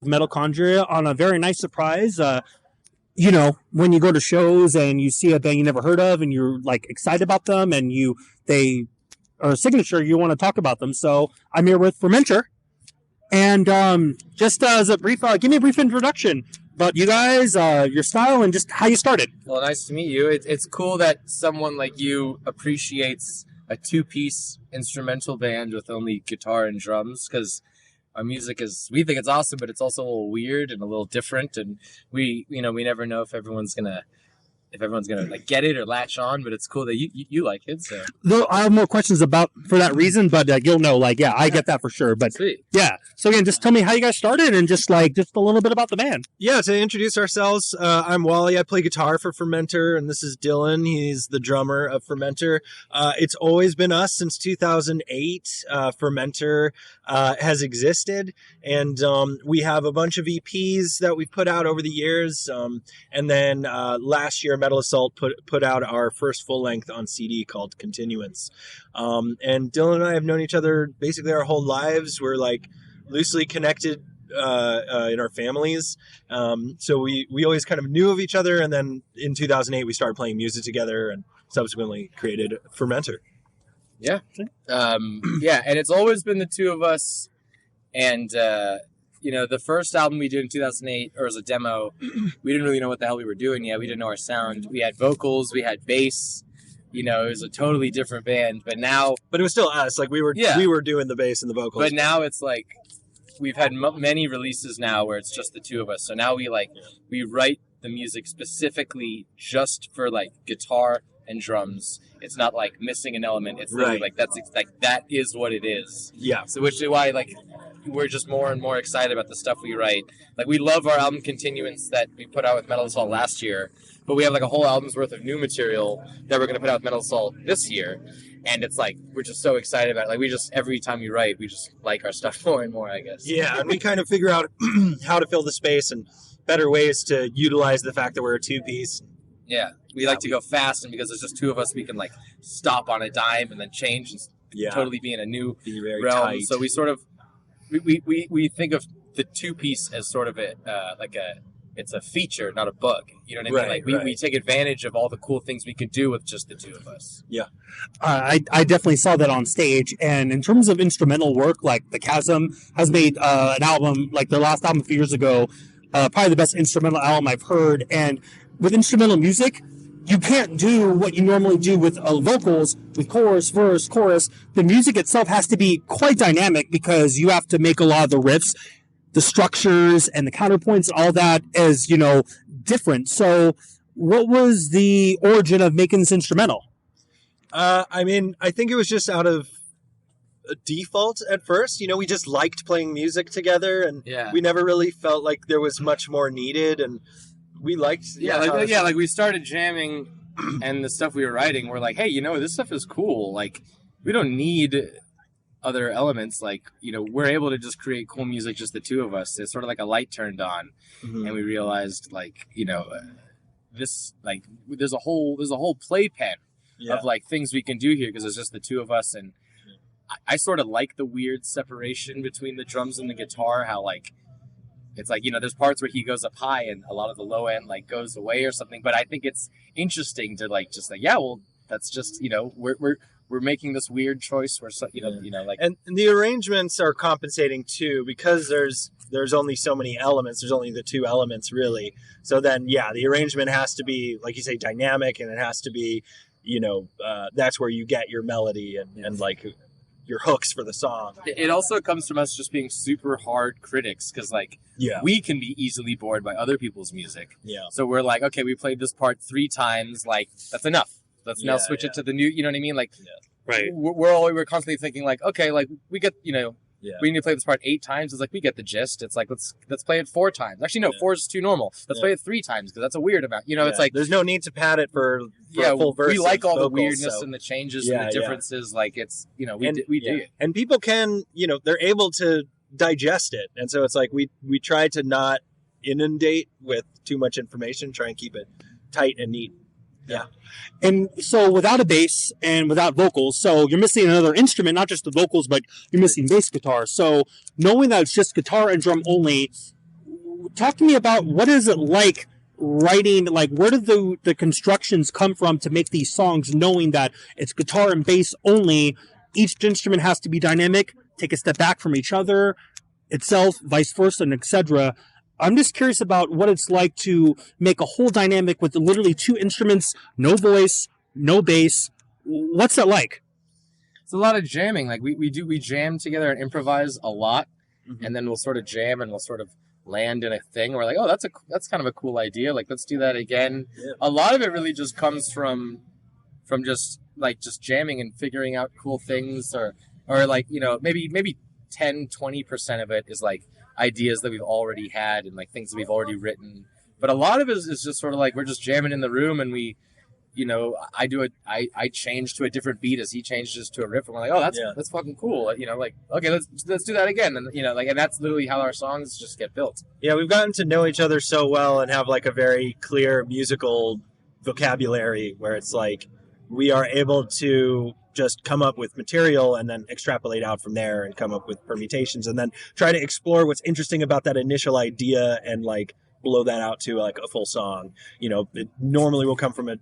Mitochondria on a very nice surprise. When you go to shows and you see a band you never heard of and you're like excited about them and they are a signature, you want to talk about them. So I'm here with Fermentor. And just as a brief, give me a brief introduction about you guys, your style, and just how you started. Well, nice to meet you. It's cool that someone like you appreciates a two-piece instrumental band with only guitar and drums, because our music we think it's awesome, but it's also a little weird and a little different, and we never know if everyone's gonna like get it or latch on, but it's cool that you like it. So Though I have more questions for that reason, but you'll know, I get that for sure. But sweet. Yeah. So again, just tell me how you guys started and just a little bit about the band. Yeah, to introduce ourselves, I'm Wally. I play guitar for Fermentor, and this is Dylan. He's the drummer of Fermentor. It's always been us since 2008. Fermentor has existed, and we have a bunch of EPs that we've put out over the years. And then last year, Metal Assault put out our first full length on CD called Continuance. And Dylan and I have known each other basically our whole lives. We're like loosely connected in our families. So we always kind of knew of each other. And then in 2008, we started playing music together and subsequently created Fermentor. Yeah. And it's always been the two of us. And, the first album we did in 2008, or as a demo, we didn't really know what the hell we were doing yet. We didn't know our sound. We had vocals, we had bass. It was a totally different band. But it was still us. Like we were doing the bass and the vocals. But now it's like we've had many releases now where it's just the two of us. So now we write the music specifically just for like guitar and drums. It's not like missing an element. It's literally like that is what it is. Yeah. So which is why we're just more and more excited about the stuff we write. Like we love our album Continuance that we put out with Metal Assault last year, but we have like a whole album's worth of new material that we're going to put out with Metal Assault this year. And it's like, we're just so excited about it. Like we just, every time we write, we just like our stuff more and more, I guess. Yeah. And we kind of figure out how to fill the space and better ways to utilize the fact that we're a two-piece. Yeah. We like to go fast, and because there's just two of us, we can like stop on a dime and then change and totally be in a new realm. Tight. So we sort of, we think of the two-piece as sort of it's a feature, not a bug. You know what I mean? Like we take advantage of all the cool things we could do with just the two of us. Yeah. I definitely saw that on stage. And in terms of instrumental work, like the Chasm has made an album, like their last album a few years ago, probably the best instrumental album I've heard. And with instrumental music, you can't do what you normally do with vocals, with chorus, verse, chorus. The music itself has to be quite dynamic because you have to make a lot of the riffs, the structures, and the counterpoints, and all that is, different. So what was the origin of making this instrumental? I think it was just out of a default at first. We just liked playing music together, and we never really felt like there was much more needed, and we liked... like we started jamming, and the stuff we were writing, we're like, hey, this stuff is cool. Like, we don't need other elements. Like, we're able to just create cool music, just the two of us. It's sort of like a light turned on, and we realized, this, like, there's a whole playpen of, like, things we can do here, because it's just the two of us, and I sort of like the weird separation between the drums and the guitar, how, like, it's like, there's parts where he goes up high and a lot of the low end like goes away or something. But I think it's interesting to that's just, we're making this weird choice where, and the arrangements are compensating too, because there's only so many elements. There's only the two elements really. So then, the arrangement has to be, like you say, dynamic, and it has to be, that's where you get your melody and like your hooks for the song. It also comes from us just being super hard critics, because we can be easily bored by other people's music. Yeah. So we're like, okay, we played this part 3 times, like that's enough. Let's now switch it to the new. You know what I mean? Like, we're constantly thinking like, okay, like we get we need to play this part 8 times. It's like we get the gist. It's like let's play it 4 times. Actually, no, 4 is too normal. Let's play it 3 times because that's a weird amount. It's like there's no need to pad it for a full verse. We like all vocals, the weirdness and the changes and the differences. Like it's we do it, and people can they're able to digest it, and so it's like we try to not inundate with too much information. Try and keep it tight and neat. Yeah. And so without a bass and without vocals, so you're missing another instrument, not just the vocals, but you're missing bass guitar. So knowing that it's just guitar and drum only, talk to me about what is it like writing, like where did the constructions come from to make these songs, knowing that it's guitar and bass only, each instrument has to be dynamic, take a step back from each other, itself, vice versa, and etc. I'm just curious about what it's like to make a whole dynamic with literally 2 instruments, no voice, no bass. What's that like? It's a lot of jamming. Like we jam together and improvise a lot, and then we'll sort of jam and we'll sort of land in a thing. We're like, oh, that's kind of a cool idea. Like, let's do that again. Yeah. A lot of it really just comes from just jamming and figuring out cool things, or like, you know, maybe 10-20% of it is like ideas that we've already had and like things that we've already written. But a lot of it is just sort of like we're just jamming in the room, and we, you know, I change to a different beat as he changes to a riff, and we're like, oh, that's fucking cool. You know, like, okay, let's do that again. And, you know, like, and that's literally how our songs just get built. Yeah, we've gotten to know each other so well and have like a very clear musical vocabulary where it's like we are able to just come up with material and then extrapolate out from there and come up with permutations and then try to explore what's interesting about that initial idea and like blow that out to like a full song. You know, it normally will come from a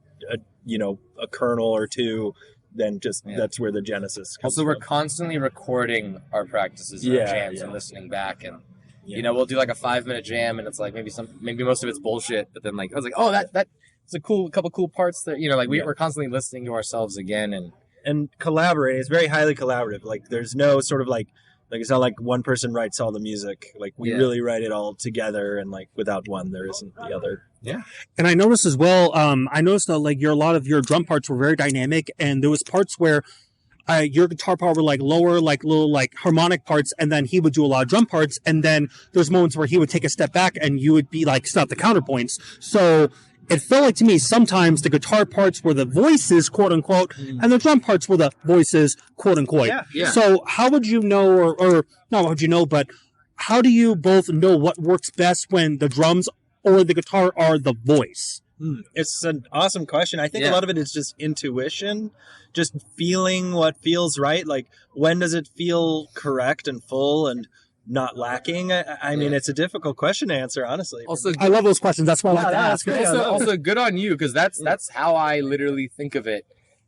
kernel or two, then just that's where the genesis comes also, we're from. constantly recording our practices and our jams and listening back, and you know, we'll do like a 5-minute jam and it's like maybe most of it's bullshit, but then like I was like, oh, that's a couple cool parts there. You know, like we're constantly listening to ourselves again and collaborating. It's very highly collaborative. Like there's no sort of like it's not like one person writes all the music. Like we really write it all together, and like without one there isn't the other. Yeah. And I noticed as well, that like a lot of your drum parts were very dynamic, and there was parts where your guitar part were like lower, like little like harmonic parts, and then he would do a lot of drum parts, and then there's moments where he would take a step back and you would be like stop the counterpoints. So it felt like to me sometimes the guitar parts were the voices, quote unquote, and the drum parts were the voices, quote unquote. Yeah. So how would you know, or not how would you know, but how do you both know what works best when the drums or the guitar are the voice? It's an awesome question. I think a lot of it is just intuition, just feeling what feels right. Like, when does it feel correct and full and not lacking? I mean, it's a difficult question to answer, honestly. Also, I love those questions. That's why I like to ask. Also, good on you, because that's how I literally think of it.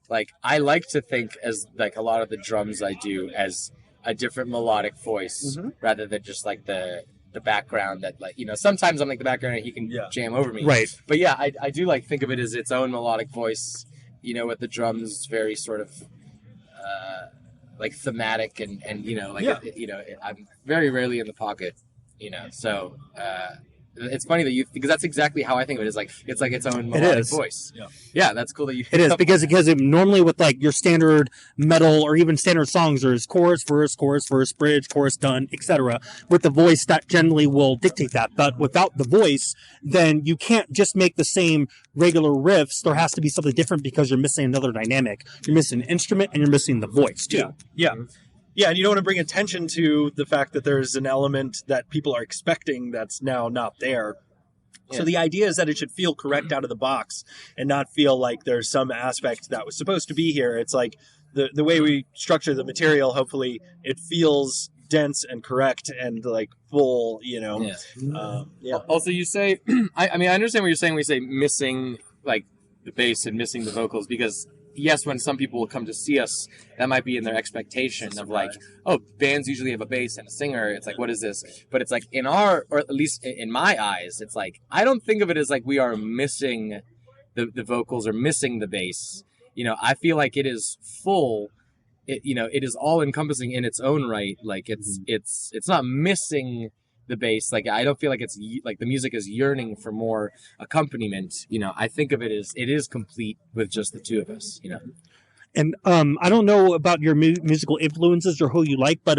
Like, I like to think as like a lot of the drums I do as a different melodic voice rather than just like the background that, like, you know, sometimes I'm like the background and he can jam over me. Right. But yeah, I do like think of it as its own melodic voice, you know, with the drums very sort of like thematic and you know, like, I'm very rarely in the pocket, you know, so it's funny that because that's exactly how I think of it. It's like its own melodic voice. Yeah, that's cool that you. It is because normally with like your standard metal or even standard songs, there's chorus, verse, bridge, chorus, done, etc. With the voice, that generally will dictate that. But without the voice, then you can't just make the same regular riffs. There has to be something different because you're missing another dynamic. You're missing an instrument and you're missing the voice too. Yeah. Yeah, and you don't want to bring attention to the fact that there's an element that people are expecting that's now not there. Yeah. So the idea is that it should feel correct out of the box and not feel like there's some aspect that was supposed to be here. It's like the way we structure the material, hopefully it feels dense and correct and like full, you know. Also, you say, I mean, I understand what you're saying when you say missing like the bass and missing the vocals, because yes, when some people will come to see us, that might be in their expectation of like, oh, bands usually have a bass and a singer. It's like, what is this? But it's like in our, or at least in my eyes, it's like, I don't think of it as like we are missing the vocals or missing the bass. You know, I feel like it is full. It is all encompassing in its own right. Like it's not missing the bass. Like, I don't feel like it's like the music is yearning for more accompaniment. You know, I think of it as it is complete with just the two of us, you know. And I don't know about your musical influences or who you like, but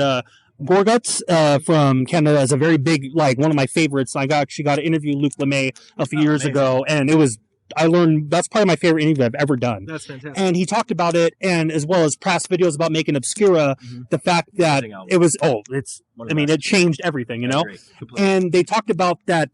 Gorguts from Canada is a very big, like, one of my favorites. I actually got to interview Luc Lemay a few years ago, and I learned that's probably my favorite interview I've ever done. That's fantastic. And he talked about it, and as well as past videos about making Obscura, the fact that it was, it changed everything, you know? And they talked about that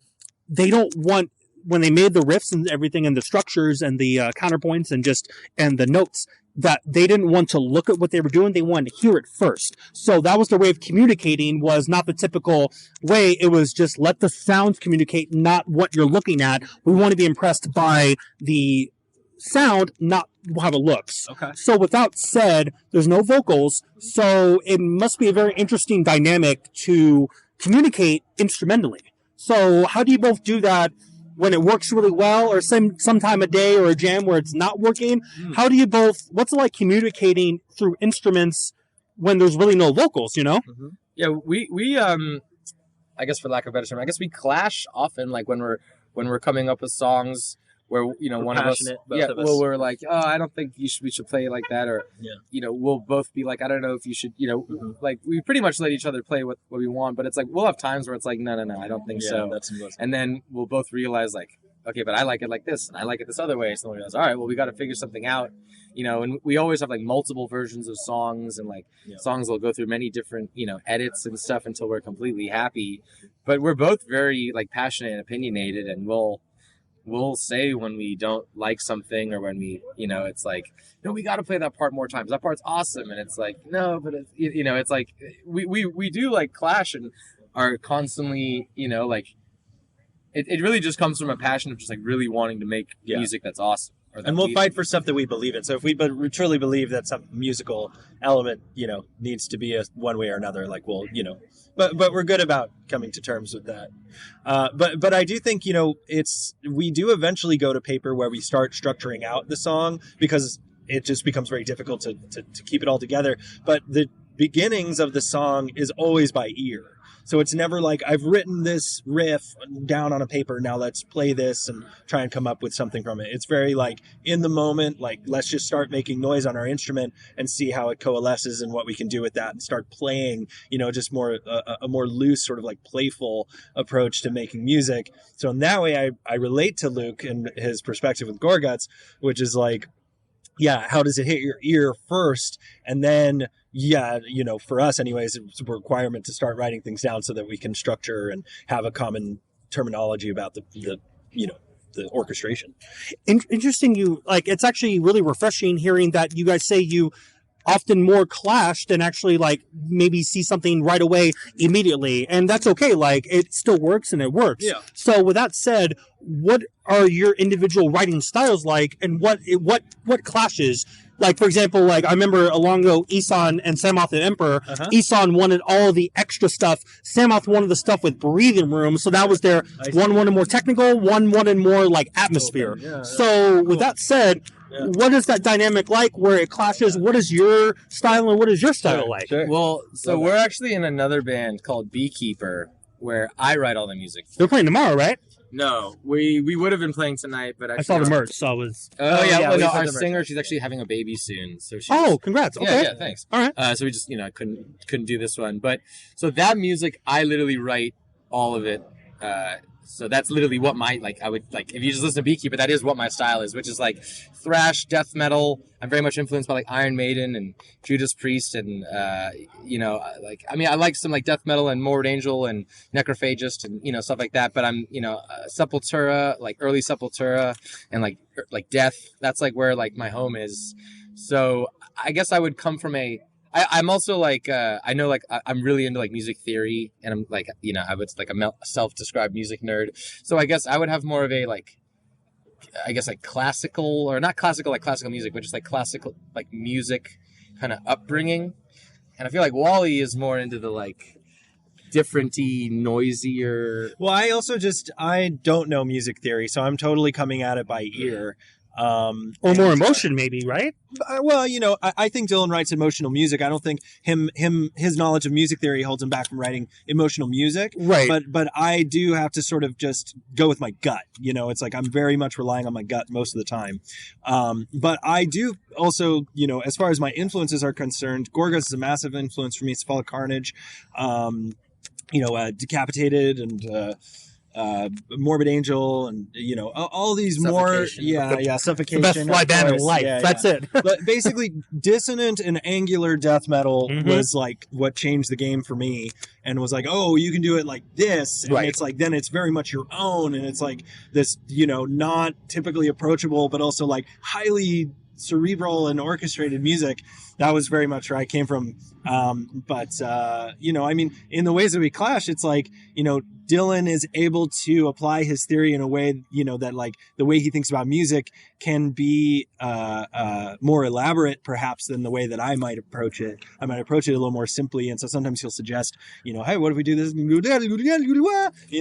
they don't want, when they made the riffs and everything and the structures and the counterpoints and the notes, that they didn't want to look at what they were doing. They wanted to hear it first. So that was their way of communicating, was not the typical way. It was just let the sounds communicate, not what you're looking at. We want to be impressed by the sound, not how it looks. Okay. So with that said, there's no vocals. So it must be a very interesting dynamic to communicate instrumentally. So how do you both do that when it works really well, or sometime a day or a jam where it's not working? How do you both, what's it like communicating through instruments when there's really no vocals, you know? Yeah, we I guess for lack of a better term, I guess we clash often, like when we're coming up with songs where, you know, one of us, well, we're like, oh, I don't think we should play it like that, or, you know, we'll both be like, I don't know if you should, you know, like we pretty much let each other play what we want, but it's like, we'll have times where it's like, no, I don't think so. And then we'll both realize like, okay, but I like it like this, and I like it this other way. So we realize, all right, well, we got to figure something out, you know, and we always have like multiple versions of songs, and like songs will go through many different, you know, edits and stuff until we're completely happy. But we're both very like passionate and opinionated, and we'll say when we don't like something, or when we, you know, it's like, no, we got to play that part more times. That part's awesome. And it's like, no, but it's, you know, it's like, we do like clash and are constantly, you know, like, it really just comes from a passion of just like really wanting to make music that's awesome. And we'll fight for stuff that we believe in. So if we truly believe that some musical element, you know, needs to be a one way or another, like we'll, you know, but we're good about coming to terms with that. But I do think, you know, we do eventually go to paper where we start structuring out the song, because it just becomes very difficult to keep it all together. But the beginnings of the song is always by ear. So it's never like, I've written this riff down on a paper, now let's play this and try and come up with something from it. It's very like in the moment, like let's just start making noise on our instrument and see how it coalesces and what we can do with that, and start playing, you know, just more a more loose, sort of like playful approach to making music. So in that way, I relate to Luke and his perspective with Gorguts, which is like, yeah, how does it hit your ear first? And then, yeah, you know, for us anyways, it's a requirement to start writing things down so that we can structure and have a common terminology about the you know, the orchestration. Interesting. It's actually really refreshing hearing that you guys say you often more clash than actually like maybe see something right away immediately, and that's okay. Like it still works and it works. Yeah. So with that said, what are your individual writing styles like, and what clashes? Like, for example, like I remember a long ago, Isan and Samoth and Emperor, Isan wanted all the extra stuff. Samoth wanted the stuff with breathing room. So that was their one wanted more technical, one wanted more like atmosphere. So with that said, what is that dynamic like where it clashes? What is your style and what is your style like? Sure. Well, so we're actually in another band called Beekeeper, where I write all the music. They're playing tomorrow, right? No, we would have been playing tonight, but actually, I saw the merch, so I was. Well, no, our singer, she's actually having a baby soon, so she's. Oh, congrats! Okay, yeah, thanks. All right. So we just, couldn't do this one, but so that music, I literally write all of it. So that's literally what I would like, if you just listen to Beekeeper, that is what my style is, which is like thrash, death metal. I'm very much influenced by like Iron Maiden and Judas Priest, and I like some like death metal and Morbid Angel and Necrophagist and stuff like that. But I'm Sepultura, like early Sepultura, and like death. That's like where like my home is. So I guess I would come from I'm also like I know like I'm really into like music theory, and I'm like I would like a self-described music nerd. So I guess I would have more of a like classical, or not classical like classical music, but just like classical like music kind of upbringing. And I feel like Wolly is more into the like different-y, noisier. Well, I don't know music theory, so I'm totally coming at it by ear. Or more emotion, maybe, right? Well, I think Dylan writes emotional music. I don't think his knowledge of music theory holds him back from writing emotional music. Right. But I do have to sort of just go with my gut. It's like I'm very much relying on my gut most of the time. But I do also, as far as my influences are concerned, Gorguts is a massive influence for me. Cephalic Carnage, Decapitated, and Morbid Angel, and all these Suffocation. Suffocation, the best fly band in life. That's it. But basically, dissonant and angular death metal was like what changed the game for me, and was like, oh, you can do it like this, and it's like then it's very much your own, and it's like this, not typically approachable, but also like highly cerebral and orchestrated music, that was very much where I came from. But I mean, in the ways that we clash, it's like, Dylan is able to apply his theory in a way, that like the way he thinks about music can be more elaborate perhaps than the way that I might approach it. I might approach it a little more simply. And so sometimes he'll suggest, hey, what if we do this? And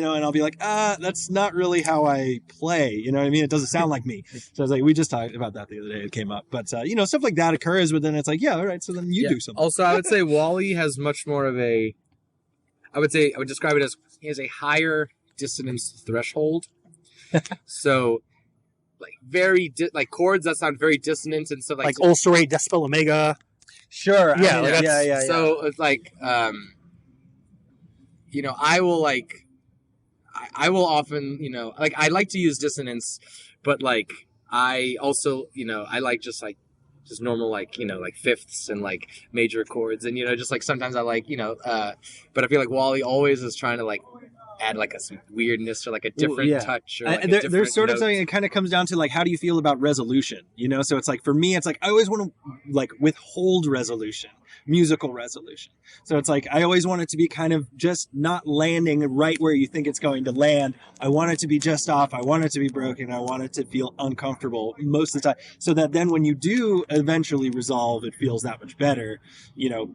I'll be like, that's not really how I play. You know what I mean? It doesn't sound like me. So I was like, we just talked about that the other day. It came up. But, stuff like that occurs, but then it's like, yeah, all right. So then you do something. Also, I would say Wolly has much more of I would describe it as he has a higher dissonance threshold. So, like very like chords that sound very dissonant and stuff like ulcerate, decibel, omega. Sure. Yeah. Yeah. So it's like, I will I will often, like I like to use dissonance, but like I also, I like just normal, like fifths and like major chords. And, just like sometimes I like, but I feel like Wolly always is trying to like add like some weirdness or like a different touch. Or like there's sort of something, it kind of comes down to like, how do you feel about resolution? So it's like, for me, it's like, I always want to like withhold resolution, musical resolution. So it's like, I always want it to be kind of just not landing right where you think it's going to land. I want it to be just off. I want it to be broken. I want it to feel uncomfortable most of the time. So that then when you do eventually resolve, it feels that much better.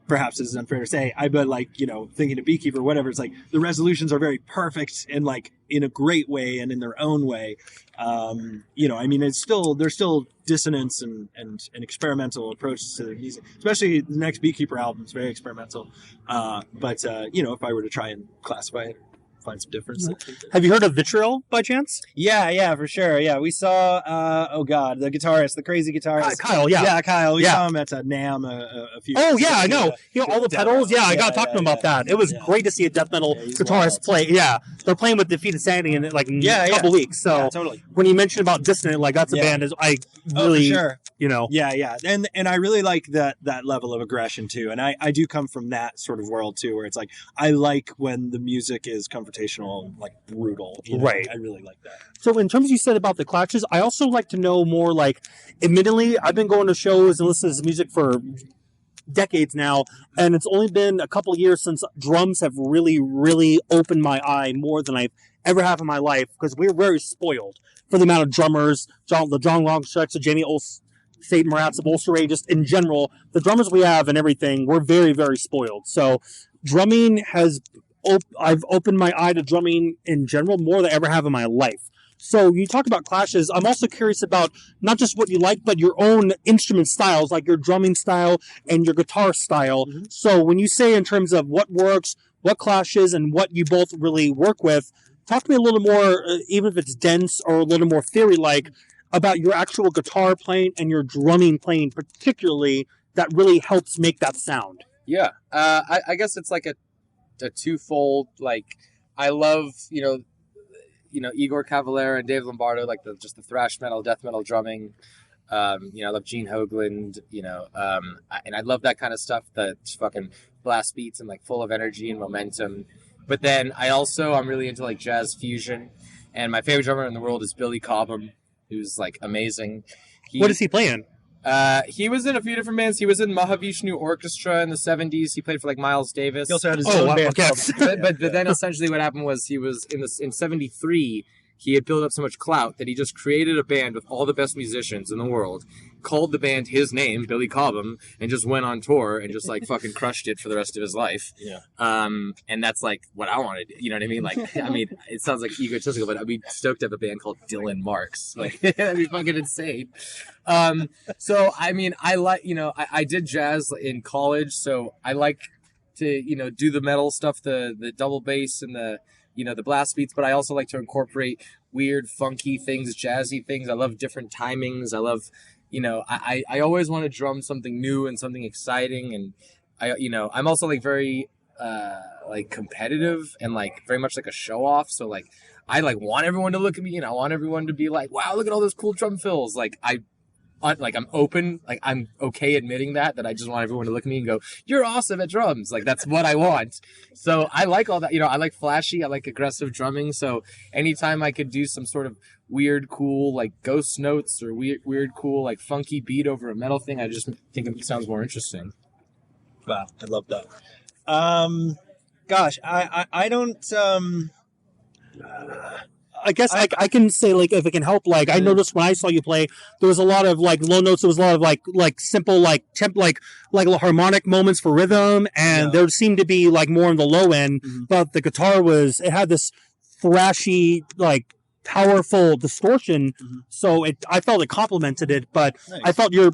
Perhaps this is unfair to say, but like, thinking of Beekeeper, whatever, it's like the resolutions are very perfect and like in a great way and in their own way. I mean, there's still dissonance and experimental approaches to the music, especially the next Beekeeper album is very experimental. But if I were to try and classify it, find some difference. Have you heard of Vitriol by chance? Yeah, for sure. Yeah, we saw, the guitarist, the crazy guitarist. Kyle, yeah. Yeah, Kyle. We saw him at NAMM a few years ago. I know. All the pedals. Yeah, I got to talk to him about that. It was great to see a death metal guitarist play. Yeah, they're playing with Defeated Sanity in like a couple weeks. So totally. When you mentioned about Dissonant, like that's a band I really, for sure. Yeah. And I really like that level of aggression too. And I do come from that sort of world too, where it's like, I like when the music is confrontational, like brutal. Right. I really like that. So in terms you said about the clashes, I also like to know more like, admittedly, I've been going to shows and listening to music for decades now, and it's only been a couple of years since drums have really, really opened my eye more than I've ever have in my life, because we're very spoiled for the amount of drummers, the John Longstretch, the Jamie State Moratz of Ulcer, just in general, the drummers we have and everything, we're very, very spoiled. So drumming I've opened my eye to drumming in general more than I ever have in my life. So you talk about clashes. I'm also curious about not just what you like, but your own instrument styles, like your drumming style and your guitar style. Mm-hmm. So when you say in terms of what works, what clashes, and what you both really work with, talk to me a little more, even if it's dense or a little more theory-like, about your actual guitar playing and your drumming playing particularly that really helps make that sound. Yeah. I guess it's like a twofold, like, I love, Igor Cavalera and Dave Lombardo, like just the thrash metal, death metal drumming. I love Gene Hogland, and I love that kind of stuff that's fucking blast beats and like full of energy and momentum. But then I'm really into like jazz fusion, and my favorite drummer in the world is Billy Cobham, who's like amazing. What is he playing? He was in a few different bands. He was in Mahavishnu Orchestra in the 70s. He played for like Miles Davis. He also had his own band. Okay. but then essentially what happened was he was in 73, he had built up so much clout that he just created a band with all the best musicians in the world, called the band his name, Billy Cobham, and just went on tour and just like fucking crushed it for the rest of his life. Yeah. And that's like what I wanted. You know what I mean? Like, it sounds like egotistical, but I'd be stoked to have a band called Dylan Marks. Like, that'd be fucking insane. So, I like, I did jazz in college, so I like to, do the metal stuff, the double bass and the blast beats, but I also like to incorporate weird, funky things, jazzy things. I love different timings. I love, I always want to drum something new and something exciting. And I'm also like very, like competitive and like very much like a show off. So like, I like want everyone to look at me and I want everyone to be like, wow, look at all those cool drum fills. Like like I'm open, like I'm okay admitting that I just want everyone to look at me and go, "You're awesome at drums." Like that's what I want. So I like all that. I like flashy, I like aggressive drumming. So anytime I could do some sort of weird, cool, like ghost notes or weird, cool, like funky beat over a metal thing, I just think it sounds more interesting. Wow, I love that. Gosh, I don't. I guess I can say, like, if it can help, like, I noticed when I saw you play, there was a lot of, like, low notes. There was a lot of, like simple, like, like harmonic moments for rhythm, and there seemed to be, like, more on the low end, but the guitar it had this thrashy, like, powerful distortion, so I felt it complemented it, but nice. I felt your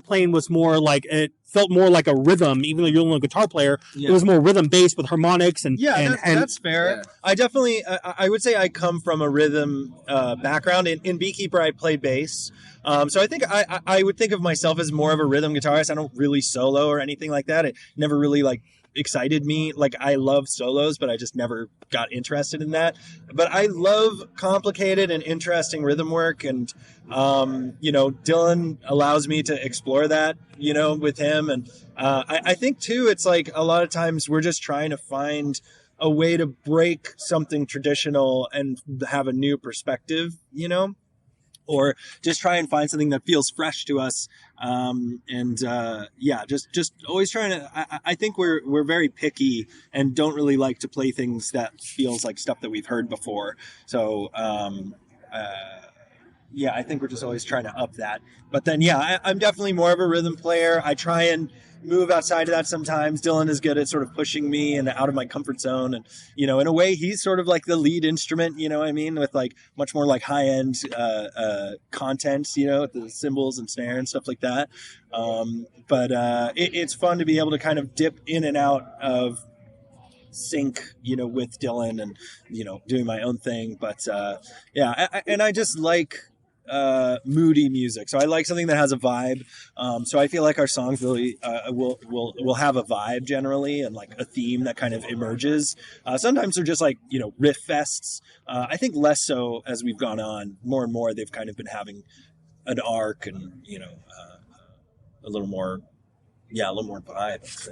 playing was more like, it felt more like a rhythm, even though you're only a guitar player. It was more rhythm based with harmonics and that's fair. Yeah. I definitely I would say I come from a rhythm background. In Beekeeper I play bass, so I think I would think of myself as more of a rhythm guitarist. I don't really solo or anything like that. It never really like excited me. Like, I love solos, but I just never got interested in that. But I love complicated and interesting rhythm work, and Dylan allows me to explore that, with him. And I think too, it's like a lot of times we're just trying to find a way to break something traditional and have a new perspective, or just try and find something that feels fresh to us. Just always trying to, I think we're very picky and don't really like to play things that feels like stuff that we've heard before. So, I think we're just always trying to up that. But then, I'm definitely more of a rhythm player. I try and move outside of that sometimes. Dylan is good at sort of pushing me and out of my comfort zone. And, in a way, he's sort of like the lead instrument, with like much more like high-end content, with the cymbals and snare and stuff like that. It's fun to be able to kind of dip in and out of sync, with Dylan and, doing my own thing. But I just like moody music, so I like something that has a vibe. So I feel like our songs really will have a vibe generally, and like a theme that kind of emerges. Sometimes they're just like riff fests. I think less so as we've gone on. More and more they've kind of been having an arc and a little more vibe.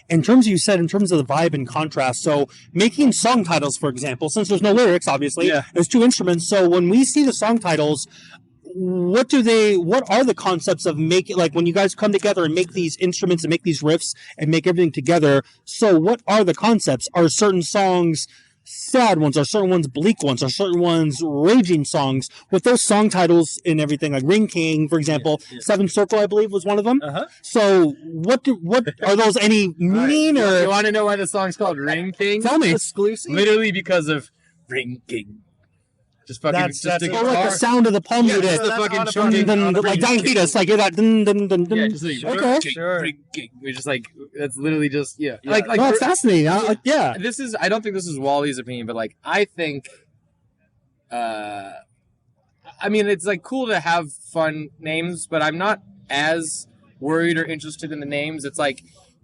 In terms of the vibe and contrast, so making song titles, for example, since there's no lyrics, obviously, there's two instruments. So when we see the song titles, what are the concepts of making, like when you guys come together and make these instruments and make these riffs and make everything together? So what are the concepts? Are certain songs sad ones? Are certain ones bleak ones? Are certain ones raging songs? With those song titles and everything, like Ring King, for example, Seventh Circle, I believe, was one of them. So what are those, any meaning? Right. Or you want to know why the song's called Ring King? Tell me. Exclusive? Literally because of Ring King. Just fucking, that's like the sound of the palm mute. Just the fucking like Dying Fetus, like that. Dun, dun, dun, dun. Yeah, just like, okay, sure. We're just like, that's literally just like no, it's fascinating. This is, I don't think this is Wally's opinion, but like I think, I mean, it's like cool to have fun names, but I'm not as worried or interested in the names. It's like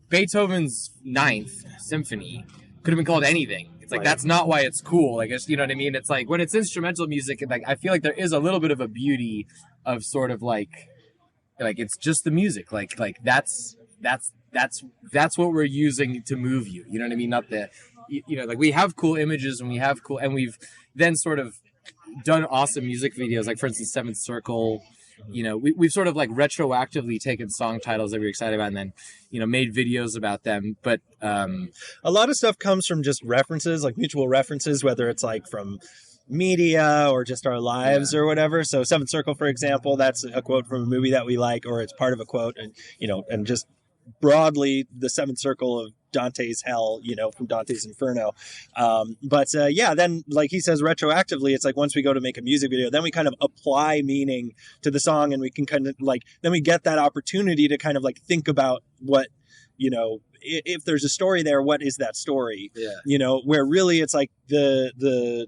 Beethoven's Ninth Symphony could have been called anything. It's like, that's not why it's cool. Like, you know what I mean? It's like when it's instrumental music, like I feel like there is a little bit of a beauty of sort of like it's just the music. Like that's what we're using to move you. You know what I mean? Not the, like we have cool images and we've then sort of done awesome music videos. Like for instance, Seventh Circle. We've sort of like retroactively taken song titles that we're excited about and then, made videos about them. But a lot of stuff comes from just references, like mutual references, whether it's like from media or just our lives or whatever. So Seventh Circle, for example, that's a quote from a movie that we like, or it's part of a quote, and, and just broadly the Seventh Circle of Dante's Hell, from Dante's Inferno. Then like he says, retroactively, it's like once we go to make a music video, then we kind of apply meaning to the song, and we can kind of like, then we get that opportunity to kind of like think about what, if there's a story there, what is that story? Where really it's like the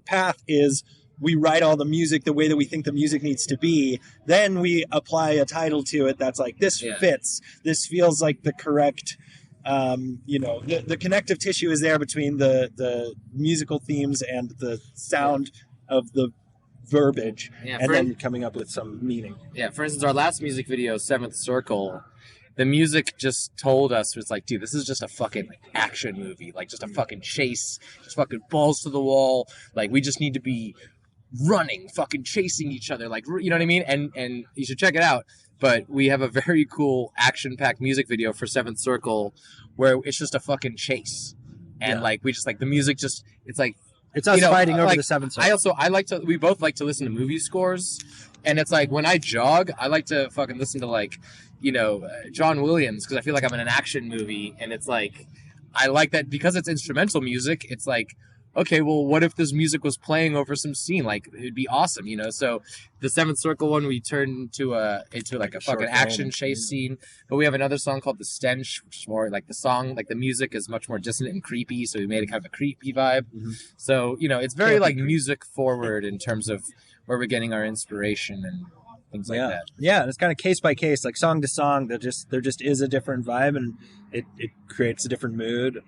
path is, we write all the music the way that we think the music needs to be. Then we apply a title to it that's like, this fits. This feels like the correct, the connective tissue is there between the musical themes and the sound of the verbiage Yeah, and then coming up with some meaning. Yeah, for instance, our last music video, Seventh Circle, the music just told us, was like, dude, this is just a fucking action movie. Like, just a fucking chase, just fucking balls to the wall. Like, we just need to be running, fucking chasing each other. Like, you know what I mean? And you should check it out. But we have a very cool action-packed music video for Seventh Circle where it's just a fucking chase. And, like, we just, like, the music just, it's like, it's us fighting over like, the Seventh Circle. we both like to listen to movie scores. And it's like, when I jog, I like to fucking listen to, like, John Williams, because I feel like I'm in an action movie. And it's like, I like that because it's instrumental music. It's like, okay, well, what if this music was playing over some scene? Like, it'd be awesome, So the Seventh Circle one, we turned into a fucking action chase scene. But we have another song called The Stench, which is more like the song, like the music is much more dissonant and creepy. So we made it kind of a creepy vibe. Mm-hmm. So, it's very like music forward in terms of where we're getting our inspiration and things like that. Yeah, and it's kind of case by case, like song to song. There just is a different vibe, and it creates a different mood.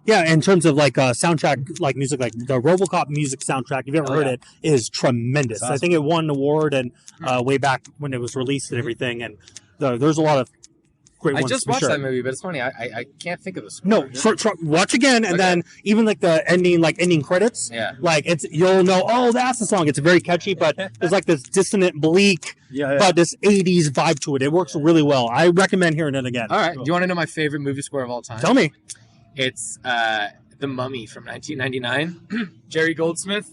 Yeah, in terms of like soundtrack, like music, like the RoboCop music soundtrack, if you've ever heard it, is tremendous. Awesome. I think it won an award and way back when it was released and everything. And there's a lot of great ones. I just watched that movie, but it's funny. I can't think of the score. No, watch again, and then even like the ending credits. Yeah, like you'll know. Oh, that's the song. It's very catchy, but there's like this dissonant, bleak, but this '80s vibe to it. It works really well. I recommend hearing it again. All right. Do you want to know my favorite movie score of all time? Tell me. It's The Mummy from 1999. Jerry Goldsmith.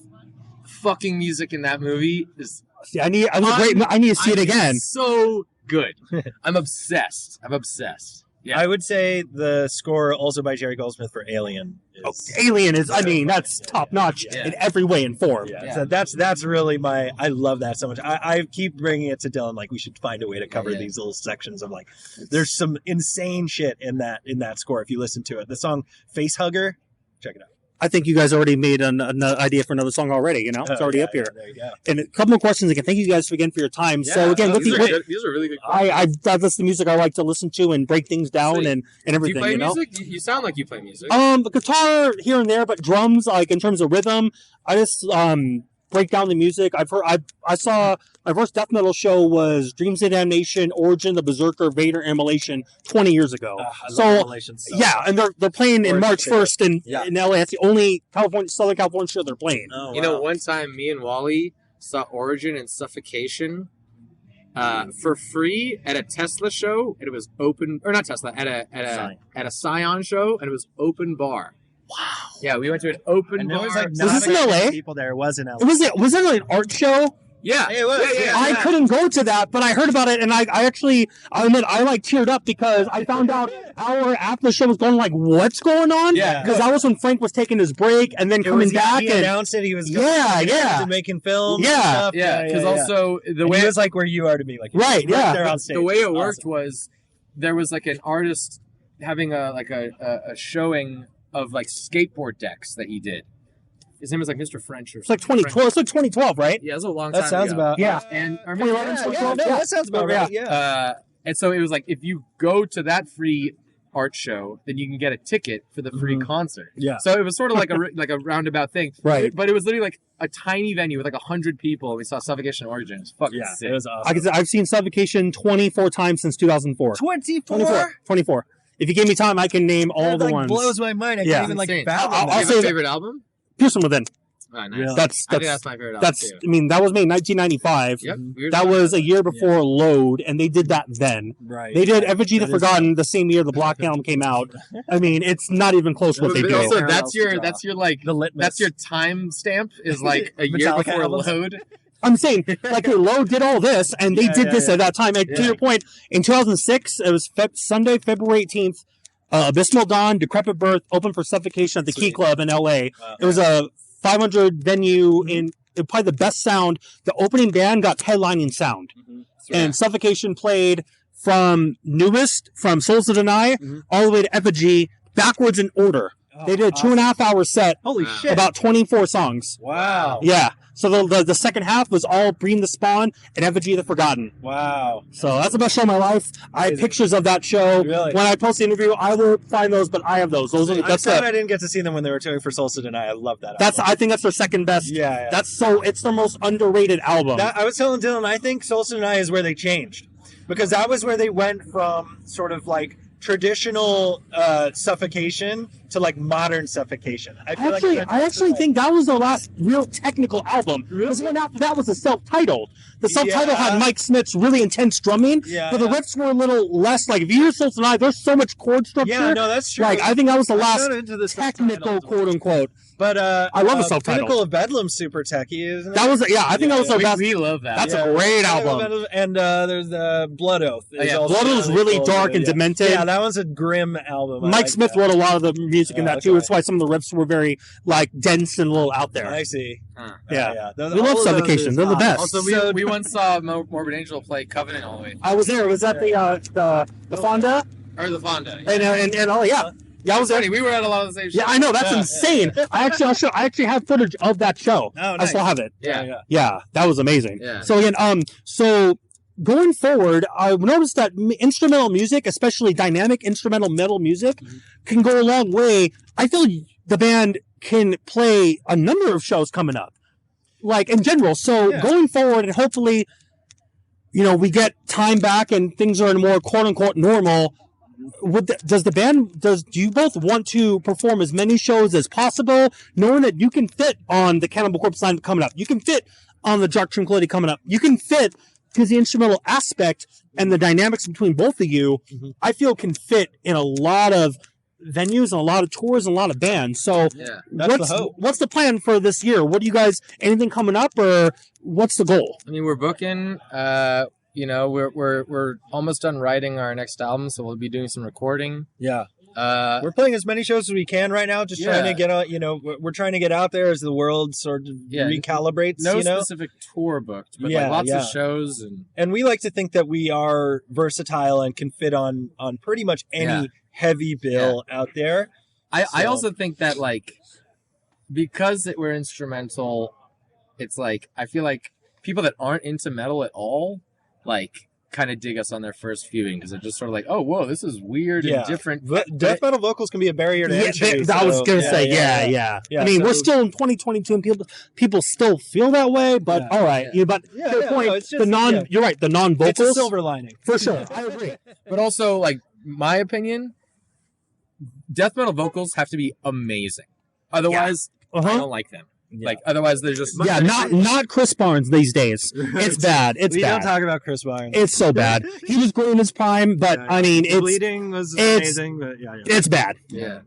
Fucking music in that movie is. See, I need to see it again. So good. I'm obsessed. Yeah. I would say the score also by Jerry Goldsmith for Alien. Alien is, that's top notch in every way and form. Yeah. So that's really I love that so much. I keep bringing it to Dylan, like we should find a way to cover these little sections of like, there's some insane shit in that score if you listen to it. The song Face Hugger, check it out. I think you guys already made an idea for another song already. It's already up here. There you go. And a couple more questions again. Thank you guys again for your time. So again, these are really good questions. That's the music I like to listen to and break things down and everything. Do you play music? You sound like you play music. Guitar here and there, but drums, like in terms of rhythm, I just break down the music. I saw my first death metal show was Dreams of Damnation, Origin, the Berserker, Vader, Immolation 20 years ago. And they're playing in March 1st in LA. That's the only Southern California show they're playing. Oh, wow. One time me and Wolly saw Origin and Suffocation for free at a Tesla show, and it was open, or not Tesla, at a Scion show, and it was open bar. Wow. Yeah, we went to an open bar. Was this in LA? People there. It was in LA. Was it like an art show? Yeah, it was. Yeah. I couldn't go to that, but I heard about it, and I like teared up because I found out hour after the show was going, like, what's going on? Yeah. Because that was when Frank was taking his break and then coming back. He announced it. He was making films. Yeah. Because also the way it was like where you are to me, like right. Yeah. There on stage. The way it worked was there was like an artist having a showing of like skateboard decks that he did. His name was like Mr. French or something. It's like 2012. It's like 2012, right? Yeah, it was a long time ago. That sounds about And or 2011, that sounds about right. Yeah. And so it was like if you go to that free art show, then you can get a ticket for the free concert. Yeah. So it was sort of like a roundabout thing. Right. But it was literally like a tiny venue with like 100 people. We saw Suffocation Origin. It was fucking sick. It was awesome. I've seen Suffocation 24 times since 2004. 24. If you give me time, I can name all the ones. Blows my mind. I can't even insane. I'll say favorite album? Pierce From Within. Oh, nice. Yeah. I think that's my favorite album too. I mean, that was made in 1995. Yep. That was a year before Load, and they did that then. Right. They did Effigy the Forgotten the same year the Black Album came out. I mean, it's not even close what they do. Also, that's your like the litmus. That's your time stamp is like a year before Load. I'm saying, like, Load did all this, and they did this at that time. And to your point, in 2006, it was Sunday, February 18th, Abysmal Dawn, Decrepit Birth, open for Suffocation at the Key Club in LA. It was a 500 venue in probably the best sound. The opening band got headlining sound. And Suffocation played from Newest, from Souls to Deny, all the way to Effigy, backwards in order. They did a 2.5 hour set, Holy shit! about 24 songs. Wow. Yeah. So the second half was all Bream the Spawn and Effigy of the Forgotten. Wow. So that's the best show of my life. I have pictures of that show. Really? When I post the interview, I will find those, but I have those. I'm sad I didn't get to see them when they were touring for Solstice Tonight. I love that. I think that's their second best. Yeah. It's their most underrated album. I was telling Dylan, I think Solstice Tonight is where they changed, because that was where they went from sort of like traditional Suffocation to like modern Suffocation. I actually think that was their last real technical album. Because after that was the self-titled. The self-titled had Mike Smith's really intense drumming, but the riffs were a little less. Like, if you hear Soul Tonight, there's so much chord structure. Yeah, no, that's true. Like, I think that was the last technical, quote-unquote. But I love the self-titled. Pinnacle of Bedlam's super techy, isn't it? That was, I think that was their best. We love that. That's a great album. And there's the Blood Oath. Blood Oath is really dark and demented. Yeah, that was a grim album. Mike Smith wrote a lot of the music in that too. That's why some of the riffs were very like dense and a little out there. I see. Yeah. We love Suffocation. They're the best. Also, we once saw Morbid Angel play Covenant all the way. I was there. Was that the Fonda? Or the Fonda. And oh yeah. Yeah, I was there. We were at a lot of the same shows. Yeah, I know. That's insane. I actually have footage of that show. Oh, nice. I still have it. Yeah, that was amazing. Yeah. So again, so going forward, I noticed that instrumental music, especially dynamic instrumental metal music, can go a long way. I feel the band can play a number of shows coming up, like in general. So going forward, and hopefully, we get time back and things are in more quote unquote normal. Do you both want to perform as many shows as possible, knowing that you can fit on the Cannibal Corpse line coming up, you can fit on the Dark Tranquility coming up, you can fit because the instrumental aspect and the dynamics between both of you, I feel can fit in a lot of venues and a lot of tours and a lot of bands. So what's the plan for this year? What do you guys, anything coming up, or what's the goal? I mean, we're booking, we're almost done writing our next album, so we'll be doing some recording. Yeah. We're playing as many shows as we can right now, just trying to get out, we're trying to get out there as the world sort of recalibrates. No specific tour booked, but lots of shows. And we like to think that we are versatile and can fit on pretty much any heavy bill out there. I also think that, like, because we're instrumental, it's like, I feel like people that aren't into metal at all, like, kind of dig us on their first viewing, because they're just sort of like, oh, whoa, this is weird and different. Death metal vocals can be a barrier to entry. I was going to say, yeah. I mean, we're still in 2022, and people still feel that way, but all right. But to your point, you're right, the non-vocals. It's a silver lining. For sure, I agree. But also, like, my opinion, death metal vocals have to be amazing. Otherwise, I don't like them. Yeah. Like, otherwise they're just not Chris Barnes these days. It's bad. We don't talk about Chris Barnes. It's so bad. He was great in his prime, but I mean, Bleeding was amazing. But it's bad. Yeah.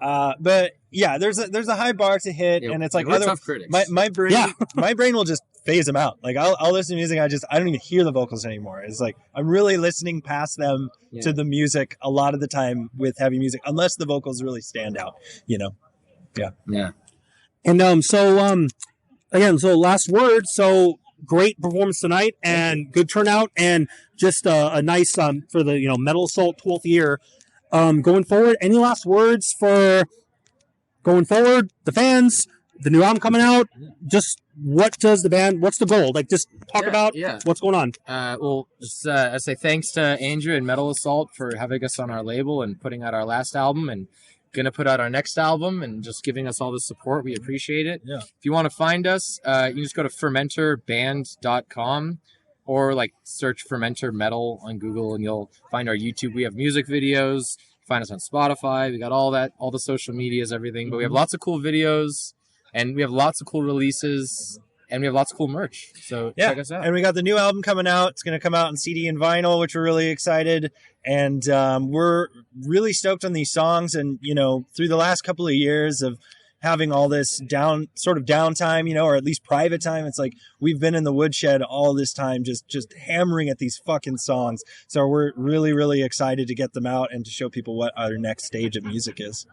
But there's a high bar to hit, and it's like we're tough critics. My brain will just phase them out. Like I'll listen to music, I don't even hear the vocals anymore. It's like I'm really listening past them to the music a lot of the time with heavy music, unless the vocals really stand out. Yeah. And again, so last word. So great performance tonight, and good turnout, and just a nice for the Metal Assault 12th year. Going forward, any last words for going forward? The fans, the new album coming out. Just what's the goal? Like, just talk about what's going on. Well, just I say thanks to Andrew and Metal Assault for having us on our label and putting out our last album, and gonna put out our next album, and just giving us all the support. We appreciate it. If you want to find us, you can just go to fermentorband.com, or like search Fermentor Metal on Google, and you'll find our YouTube. We have music videos. Find us on Spotify. We got all the social medias, everything. But we have lots of cool videos, and we have lots of cool releases, and we have lots of cool merch. So check us out. And we got the new album coming out. It's going to come out in CD and vinyl, which we're really excited. And we're really stoked on these songs. And, through the last couple of years of having all this downtime, or at least private time, it's like we've been in the woodshed all this time, just hammering at these fucking songs. So we're really, really excited to get them out and to show people what our next stage of music is.